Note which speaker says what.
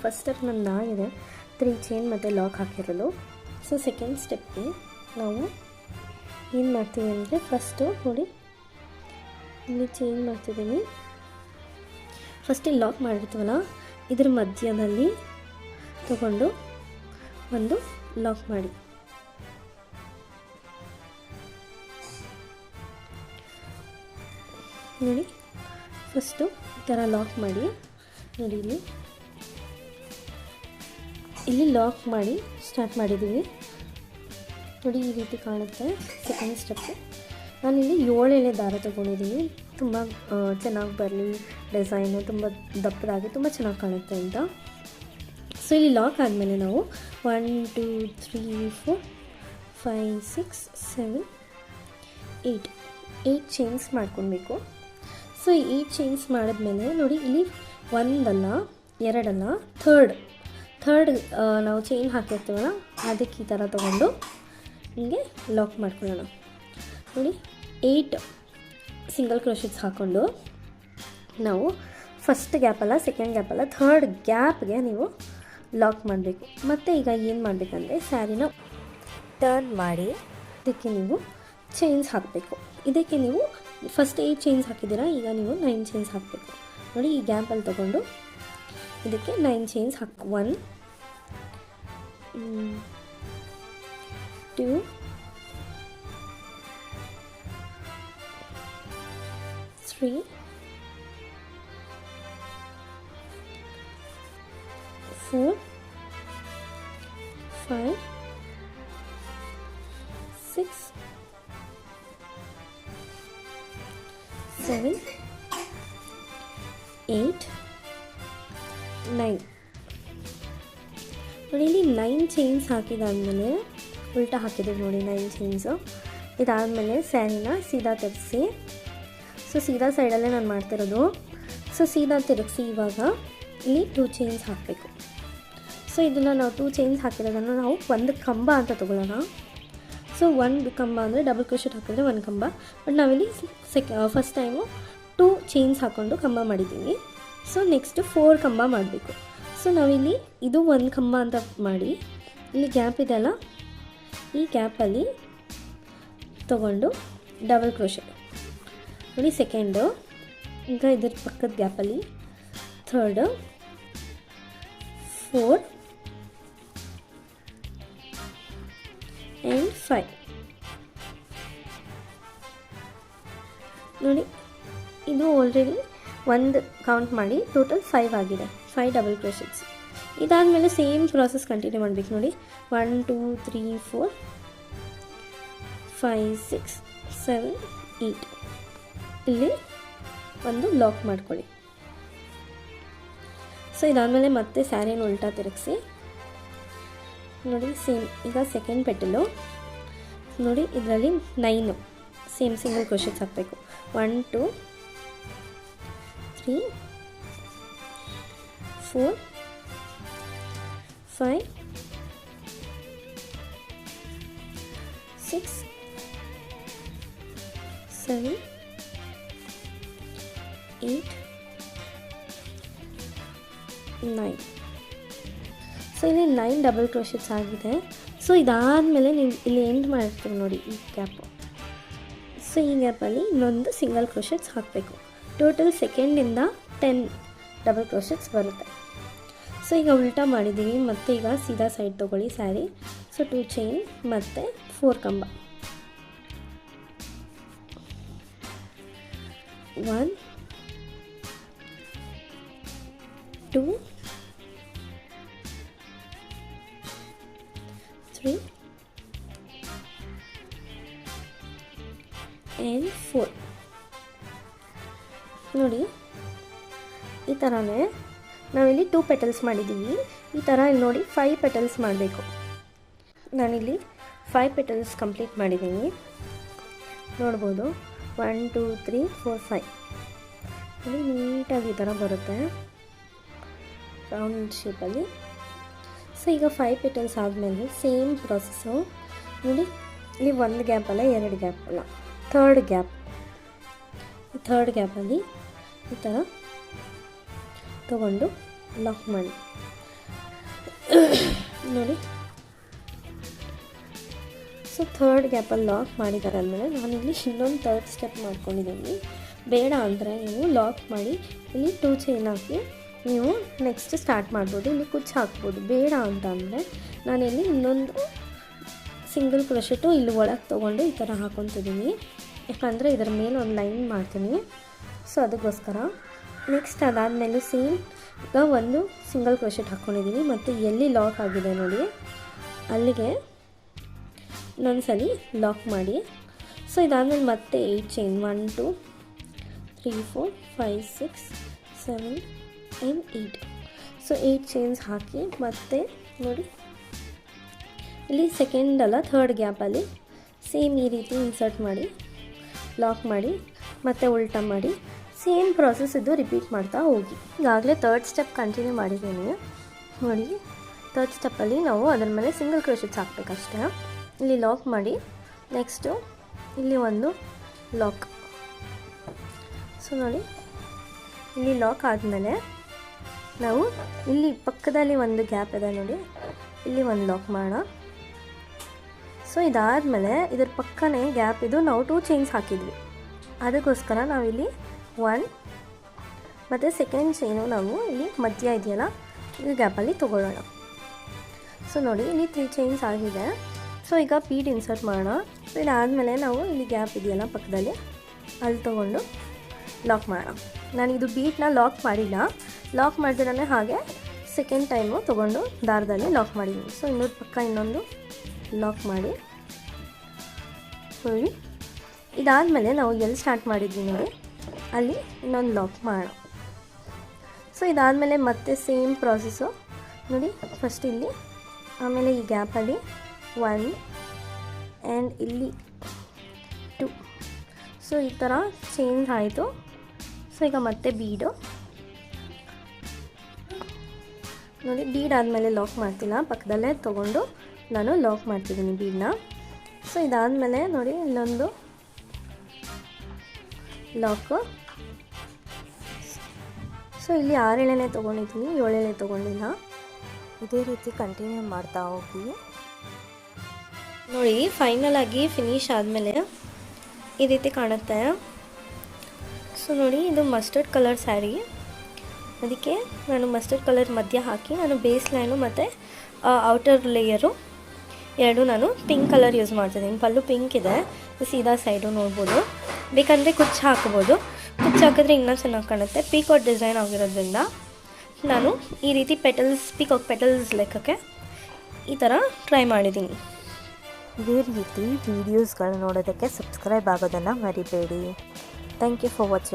Speaker 1: First step ನನ್ನದಾಗಿದೆ 3 chain ಮತ್ತು lock ಹಾಕಿರೋದು. So second ಸ್ಟೆಪ್ಗೆ ನಾವು ಏನು ಮಾಡ್ತೀವಿ ಅಂದರೆ ಫಸ್ಟು ನೋಡಿ ಇಲ್ಲಿ ಚೈನ್ ಮಾಡ್ತಿದ್ದೀನಿ. ಫಸ್ಟ್ ಇಲ್ಲಿ ಲಾಕ್ ಮಾಡಿರ್ತೀವಲ್ಲ ಇದ್ರ ಮಧ್ಯದಲ್ಲಿ ತಗೊಂಡು ಒಂದು ಲಾಕ್ ಮಾಡಿ. ನೋಡಿ ಫಸ್ಟು ಈ ಥರ ಲಾಕ್ ಮಾಡಿ. ನೋಡಿ ಇಲ್ಲಿ ಲಾಕ್ ಮಾಡಿ ಸ್ಟಾರ್ಟ್ ಮಾಡಿದ್ದೀವಿ. ನೋಡಿ ಈ ರೀತಿ ಕಾಣುತ್ತೆ. ಸೆಕೆಂಡ್ ಸ್ಟೆಪ್ಪು ನಾನಿಲ್ಲಿ 7 ಎಳೆ ದಾರ ತೊಗೊಂಡಿದ್ದೀನಿ, ತುಂಬ ಚೆನ್ನಾಗಿ ಬರಲಿ ಡಿಸೈನು, ತುಂಬ ದಪ್ಪದಾಗಿ ತುಂಬ ಚೆನ್ನಾಗಿ ಕಾಣುತ್ತೆ ಅಂತ. ಸೊ ಇಲ್ಲಿ ಲಾಕ್ ಆದಮೇಲೆ ನಾವು 1 2 3 4 5 6 7 8 ಚೈನ್ಸ್ ಮಾಡ್ಕೊಳ್ಬೇಕು. ಸೊ 8 ಚೈನ್ಸ್ ಮಾಡಿದ್ಮೇಲೆ ನೋಡಿ ಇಲ್ಲಿ ಒಂದಲ್ಲ ಎರಡಲ್ಲ ಥರ್ಡ್ ನಾವು ಚೈನ್ ಹಾಕಿರ್ತೀವಲ್ಲ ಅದಕ್ಕೆ ಈ ಥರ ತೊಗೊಂಡು ಹಿಂಗೆ ಲಾಕ್ ಮಾಡ್ಕೊಳ್ಳೋಣ. ನೋಡಿ 8 ಸಿಂಗಲ್ ಕ್ರೋಶೆಟ್ಸ್ ಹಾಕ್ಕೊಂಡು ನಾವು ಫಸ್ಟ್ ಗ್ಯಾಪಲ್ಲ ಸೆಕೆಂಡ್ ಗ್ಯಾಪಲ್ಲ ಥರ್ಡ್ ಗ್ಯಾಪ್ಗೆ ನೀವು ಲಾಕ್ ಮಾಡಬೇಕು. ಮತ್ತು ಈಗ ಏನು ಮಾಡಬೇಕಂದ್ರೆ ಸ್ಯಾರಿನ ಟರ್ನ್ ಮಾಡಿ ಇದಕ್ಕೆ ನೀವು ಚೈನ್ಸ್ ಹಾಕಬೇಕು. ಇದಕ್ಕೆ ನೀವು ಫಸ್ಟ್ 8 ಚೈನ್ಸ್ ಹಾಕಿದ್ದೀರಾ, ಈಗ ನೀವು 9 ಚೈನ್ಸ್ ಹಾಕಬೇಕು. ನೋಡಿ ಈ ಗ್ಯಾಪಲ್ಲಿ ತೊಗೊಂಡು ಇದಕ್ಕೆ 9 ಚೈನ್ಸ್ ಹಾಕಿ 1 2 3 4 5 6 7 8 9 ನೋಡಿ ಇಲ್ಲಿ 9 ಚೈನ್ಸ್ ಹಾಕಿದಾದ್ಮೇಲೆ ಉಲ್ಟಾ ಹಾಕಿದ್ದೀವಿ ನೋಡಿ 9 ಚೈನ್ಸು. ಇದಾದಮೇಲೆ ಸ್ಯಾರಿನ ಸೀದಾ ತಿರುಗಿಸಿ. ಸೊ ಸೀದಾ ಸೈಡಲ್ಲೇ ನಾನು ಮಾಡ್ತಿರೋದು. ಸೊ ಸೀದಾ ತಿರುಗಿಸಿ ಇವಾಗ ಇಲ್ಲಿ 2 ಚೈನ್ಸ್ ಹಾಕಬೇಕು. ಸೊ ಇದನ್ನು ನಾವು 2 ಚೈನ್ಸ್ ಹಾಕಿರೋದನ್ನು ನಾವು ಒಂದು ಕಂಬ ಅಂತ ತೊಗೊಳ್ಳೋಣ. ಸೊ ಒಂದು ಕಂಬ ಅಂದರೆ ಡಬಲ್ ಕ್ರೋಶೆಟ್ ಹಾಕಿದ್ರೆ ಒಂದು ಕಂಬ, ಬಟ್ ನಾವಿಲ್ಲಿ ಫಸ್ಟ್ ಟೈಮು 2 ಚೈನ್ಸ್ ಹಾಕ್ಕೊಂಡು ಕಂಬ ಮಾಡಿದ್ದೀವಿ. ಸೊ ನೆಕ್ಸ್ಟ್ 4 ಕಂಬ ಮಾಡಬೇಕು. ಸೊ ನಾವಿಲ್ಲಿ ಇದು ಒಂದು ಕಂಬ ಅಂತ ಮಾಡಿ ಇಲ್ಲಿ ಗ್ಯಾಪ್ ಇದೆಯಲ್ಲ ಈ ಗ್ಯಾಪಲ್ಲಿ ತಗೊಂಡು ಡಬಲ್ ಕ್ರೋಶೆಟ್ ನೋಡಿ ಸೆಕೆಂಡು, ಈಗ ಇದ್ರ ಪಕ್ಕದ ಗ್ಯಾಪಲ್ಲಿ ಥರ್ಡು 4 ಆ್ಯಂಡ್ 5 ನೋಡಿ ಇದು ಆಲ್ರೆಡಿ ಒಂದು ಕೌಂಟ್ ಮಾಡಿ ಟೋಟಲ್ 5 ಆಗಿದೆ. 5 ಡಬಲ್ ಕ್ರೋಶೆಟ್ಸ್. ಇದಾದಮೇಲೆ ಸೇಮ್ ಪ್ರಾಸೆಸ್ ಕಂಟಿನ್ಯೂ ಮಾಡಬೇಕು ನೋಡಿ. 1 2 3 4 5 6 7 8 ಇಲ್ಲಿ ಒಂದು ಲಾಕ್ ಮಾಡ್ಕೊಳ್ಳಿ. ಸೊ ಇದಾದಮೇಲೆ ಮತ್ತೆ ಸ್ಯಾರಿನ ಉಲ್ಟಾ ತಿರುಗಿಸಿ ನೋಡಿ ಸೇಮ್ ಈಗ ಸೆಕೆಂಡ್ ಪೆಟಲು ನೋಡಿ ಇದರಲ್ಲಿ 9 ಸೇಮ್ ಸಿಂಗಲ್ ಕ್ರೋಶೆಟ್ಸ್ ಹಾಕಬೇಕು. 1 2 3 4 5 6 7 8 9. ಸೊ ಇಲ್ಲಿ 9 ಡಬಲ್ ಕ್ರೋಶೆಟ್ಸ್ ಆಗಿದೆ. ಸೊ ಇದಾದಮೇಲೆ ನೀವು ಇಲ್ಲಿ ಎಂಡ್ ಮಾಡಿರ್ತೀವಿ ನೋಡಿ ಈ ಗ್ಯಾಪು. ಸೊ ಈ ಗ್ಯಾಪಲ್ಲಿ ಇನ್ನೊಂದು ಸಿಂಗಲ್ ಕ್ರೋಶೆಟ್ಸ್ ಹಾಕಬೇಕು. ಟೋಟಲ್ ಸೆಕೆಂಡಿಂದ 10 ಡಬಲ್ ಕ್ರೋಶೆಟ್ಸ್ ಬರುತ್ತೆ. ಸೊ ಈಗ ಉಲ್ಟಾ ಮಾಡಿದ್ದೀವಿ. ಮತ್ತು ಈಗ ಸೀದಾ ಸೈಡ್ ತೊಗೊಳ್ಳಿ ಸ್ಯಾರಿ. ಸೊ 2 ಚೈನ್ ಮತ್ತು 4 ಕಂಬ 1 2 3 ಆ್ಯಂಡ್ 4 ನೋಡಿ ಈ ಥರನೇ ನಾವಿಲ್ಲಿ 2 ಪೆಟಲ್ಸ್ ಮಾಡಿದ್ದೀವಿ. ಈ ಥರ ಇಲ್ಲಿ ನೋಡಿ 5 ಪೆಟಲ್ಸ್ ಮಾಡಬೇಕು. ನಾನಿಲ್ಲಿ 5 ಪೆಟಲ್ಸ್ ಕಂಪ್ಲೀಟ್ ಮಾಡಿದ್ದೀನಿ ನೋಡ್ಬೋದು. 1 2 3 4 5 ನೋಡಿ ನೀಟಾಗಿ ಈ ಥರ ಬರುತ್ತೆ ರೌಂಡ್ ಶೇಪಲ್ಲಿ. ಸೊ ಈಗ 5 ಪೆಟಲ್ಸ್ ಆದಮೇಲೆ ಸೇಮ್ ಪ್ರಾಸೆಸ್ಸು ನೋಡಿ ಇಲ್ಲಿ ಒಂದು ಗ್ಯಾಪ್ ಅಲ್ಲ 2 ಗ್ಯಾಪ್ ಅಲ್ಲ ಥರ್ಡ್ ಗ್ಯಾಪ್. ಈ ಥರ್ಡ್ ಗ್ಯಾಪಲ್ಲಿ ಈ ಥರ ತಗೊಂಡು ಲಾಕ್ ಮಾಡಿ. ನೋಡಿ. ಸೊ ಥರ್ಡ್ ಗ್ಯಾಪಲ್ಲಿ ಲಾಕ್ ಮಾಡಿದ್ದಾರೆ ಅಂದಮೇಲೆ ನಾನಿಲ್ಲಿ ಇನ್ನೊಂದು ಥರ್ಡ್ ಸ್ಟೆಪ್ ಮಾಡ್ಕೊಂಡಿದ್ದೀನಿ. ಬೇಡ ಅಂದರೆ ನೀವು ಲಾಕ್ ಮಾಡಿ ಇಲ್ಲಿ 2 ಚೈನ್ ಹಾಕಿ ನೀವು ನೆಕ್ಸ್ಟ್ ಸ್ಟಾರ್ಟ್ ಮಾಡ್ಬೋದು, ಇಲ್ಲಿ ಕುಚ್ಚು ಹಾಕ್ಬೋದು. ಬೇಡ ಅಂತ ಅಂದರೆ ನಾನಿಲ್ಲಿ ಇನ್ನೊಂದು ಸಿಂಗಲ್ ಕ್ರೋಶೆಟು ಇಲ್ಲಿ ಒಳಗೆ ತೊಗೊಂಡು ಈ ಥರ ಹಾಕ್ಕೊತಿದ್ದೀನಿ, ಯಾಕಂದರೆ ಇದರ ಮೇಲೆ ಒಂದು ಲೈನ್ ಮಾಡ್ತೀನಿ. ಸೊ ಅದಕ್ಕೋಸ್ಕರ ನೆಕ್ಸ್ಟ್ ಅದಾದಮೇಲೆ ಸೇಮ್ ಈಗ ಒಂದು ಸಿಂಗಲ್ ಕ್ರೋಶೆಟ್ ಹಾಕ್ಕೊಂಡಿದ್ದೀನಿ ಮತ್ತು ಎಲ್ಲಿ ಲಾಕ್ ಆಗಿದೆ ನೋಡಿ ಅಲ್ಲಿಗೆ ಇನ್ನೊಂದ್ಸಲಿ ಲಾಕ್ ಮಾಡಿ. ಸೊ ಇದಾದಮೇಲೆ ಮತ್ತೆ 8 ಚೈನ್ 1 2 3 4 5 6 7 and 8. ಸೊ 8 ಚೈನ್ಸ್ ಹಾಕಿ ಮತ್ತೆ ನೋಡಿ ಇಲ್ಲಿ ಸೆಕೆಂಡ್ ಅಲ್ಲ ಥರ್ಡ್ ಗ್ಯಾಪಲ್ಲಿ ಸೇಮ್ ಈ ರೀತಿ ಇನ್ಸರ್ಟ್ ಮಾಡಿ ಲಾಕ್ ಮಾಡಿ ಮತ್ತೆ ಉಲ್ಟಾ ಮಾಡಿ ಸೇಮ್ ಪ್ರಾಸೆಸ್ ಇದು ರಿಪೀಟ್ ಮಾಡ್ತಾ ಹೋಗಿ. ಈಗಾಗಲೇ ಥರ್ಡ್ ಸ್ಟೆಪ್ ಕಂಟಿನ್ಯೂ ಮಾಡಿದ್ದೀನಿ ನೋಡಿ. ಥರ್ಡ್ ಸ್ಟೆಪ್ಪಲ್ಲಿ ನಾವು ಅದರ ಮೇಲೆ ಸಿಂಗಲ್ ಕ್ರೋಶೆಟ್ಸ್ ಹಾಕಬೇಕಷ್ಟೇ. ಇಲ್ಲಿ ಲಾಕ್ ಮಾಡಿ ನೆಕ್ಸ್ಟು ಇಲ್ಲಿ ಒಂದು ಲಾಕ್. ಸೊ ನೋಡಿ ಇಲ್ಲಿ ಲಾಕ್ ಆದಮೇಲೆ ನಾವು ಇಲ್ಲಿ ಪಕ್ಕದಲ್ಲಿ ಒಂದು ಗ್ಯಾಪ್ ಇದೆ ನೋಡಿ, ಇಲ್ಲಿ ಒಂದು ಲಾಕ್ ಮಾಡೋಣ. ಸೊ ಇದಾದಮೇಲೆ ಇದ್ರ ಪಕ್ಕನೇ ಗ್ಯಾಪ್ ಇದು ನಾವು 2 ಚೈನ್ಸ್ ಹಾಕಿದ್ವಿ, ಅದಕ್ಕೋಸ್ಕರ ನಾವಿಲ್ಲಿ 1 ಮತ್ತು ಸೆಕೆಂಡ್ ಚೈನು ನಾವು ಇಲ್ಲಿ ಮಧ್ಯ ಇದೆಯಲ್ಲ ಈ ಗ್ಯಾಪಲ್ಲಿ ತೊಗೊಳ್ಳೋಣ. ಸೊ ನೋಡಿ ಇಲ್ಲಿ 3 ಚೈನ್ಸ್ ಆಗಿದೆ. ಸೊ ಈಗ ಬೀಡ್ ಇನ್ಸರ್ಟ್ ಮಾಡೋಣ. ಸೊ ಇದಾದಮೇಲೆ ನಾವು ಇಲ್ಲಿ ಗ್ಯಾಪ್ ಇದೆಯಲ್ಲ ಪಕ್ಕದಲ್ಲಿ ಅಲ್ಲಿ ತೊಗೊಂಡು ಲಾಕ್ ಮಾಡೋಣ. ನಾನಿದು ಬೀಟ್ನ ಲಾಕ್ ಮಾಡಿಲ್ಲ, ಲಾಕ್ ಮಾಡಿದ್ರೆ ಹಾಗೆ ಸೆಕೆಂಡ್ ಟೈಮು ತೊಗೊಂಡು ದಾರದಲ್ಲಿ ಲಾಕ್ ಮಾಡಿದ್ದೀನಿ. ಸೊ ಇನ್ನೊಂದು ಪಕ್ಕ ಇನ್ನೊಂದು ಲಾಕ್ ಮಾಡಿ ನೋಡಿ. ಇದಾದಮೇಲೆ ನಾವು ಎಲ್ಲಿ ಸ್ಟಾರ್ಟ್ ಮಾಡಿದ್ವಿ ನೋಡಿ ಅಲ್ಲಿ ಇನ್ನೊಂದು ಲಾಕ್ ಮಾಡೋಣ. ಸೊ ಇದಾದಮೇಲೆ ಮತ್ತೆ ಸೇಮ್ ಪ್ರಾಸೆಸ್ಸು ನೋಡಿ. ಫಸ್ಟ್ ಇಲ್ಲಿ ಆಮೇಲೆ ಈ ಗ್ಯಾಪಲ್ಲಿ 1 ಆ್ಯಂಡ್ ಇಲ್ಲಿ 2. ಸೊ ಈ ಥರ ಚೇಂಜ್ ಆಯಿತು. ಸೊ ಈಗ ಮತ್ತೆ ಬೀಡು ನೋಡಿ. ಬೀಡ್ ಆದಮೇಲೆ ಲಾಕ್ ಮಾಡ್ತಿಲ್ಲ, ಪಕ್ಕದಲ್ಲೇ ತೊಗೊಂಡು ನಾನು ಲಾಕ್ ಮಾಡ್ತಿದ್ದೀನಿ ಬೀಡನ್ನ. ಸೊ ಇದಾದಮೇಲೆ ನೋಡಿ ಇಲ್ಲೊಂದು ಲಾಕು. ಸೊ ಇಲ್ಲಿ 6 ಎಳೆನೇ ತೊಗೊಂಡಿದ್ದೀನಿ, 7 ಎಳೆ ತೊಗೊಂಡಿಲ್ಲ.
Speaker 2: ಇದೇ ರೀತಿ ಕಂಟಿನ್ಯೂ ಮಾಡ್ತಾ ಹೋಗಿ
Speaker 1: ನೋಡಿ. ಫೈನಲ್ ಆಗಿ ಫಿನಿಶ್ ಆದಮೇಲೆ ಈ ರೀತಿ ಕಾಣುತ್ತೆ. ಸೊ ನೋಡಿ ಇದು ಮಸ್ಟರ್ಡ್ ಕಲರ್ ಸ್ಯಾರಿ, ಅದಕ್ಕೆ ನಾನು ಮಸ್ಟರ್ಡ್ ಕಲರ್ ಮಧ್ಯ ಹಾಕಿ ನಾನು ಬೇಸ್ ಲೈನು ಮತ್ತು ಔಟರ್ ಲೇಯರು ಎರಡು ನಾನು ಪಿಂಕ್ ಕಲರ್ ಯೂಸ್ ಮಾಡ್ತಿದ್ದೀನಿ. ಪಲ್ಲು ಪಿಂಕ್ ಇದೆ, ಸೀದಾ ಸೈಡು ನೋಡ್ಬೋದು. ಬೇಕಂದರೆ ಕುಚ್ಚು ಹಾಕ್ಬೋದು, ಕುಚ್ಚು ಹಾಕಿದ್ರೆ ಇನ್ನೂ ಚೆನ್ನಾಗಿ ಕಾಣುತ್ತೆ. ಪೀಕಾಕ್ ಡಿಸೈನ್ ಆಗಿರೋದ್ರಿಂದ ನಾನು ಈ ರೀತಿ ಪೀಕಾಕ್ ಪೆಟಲ್ಸ್ ಲೆಕ್ಕಕ್ಕೆ ಈ ಥರ ಟ್ರೈ ಮಾಡಿದ್ದೀನಿ.
Speaker 2: ಇದೇ ರೀತಿ ವೀಡಿಯೋಸ್ಗಳು ನೋಡೋದಕ್ಕೆ ಸಬ್ಸ್ಕ್ರೈಬ್ ಆಗೋದನ್ನು ಮರಿಬೇಡಿ. Thank you for watching.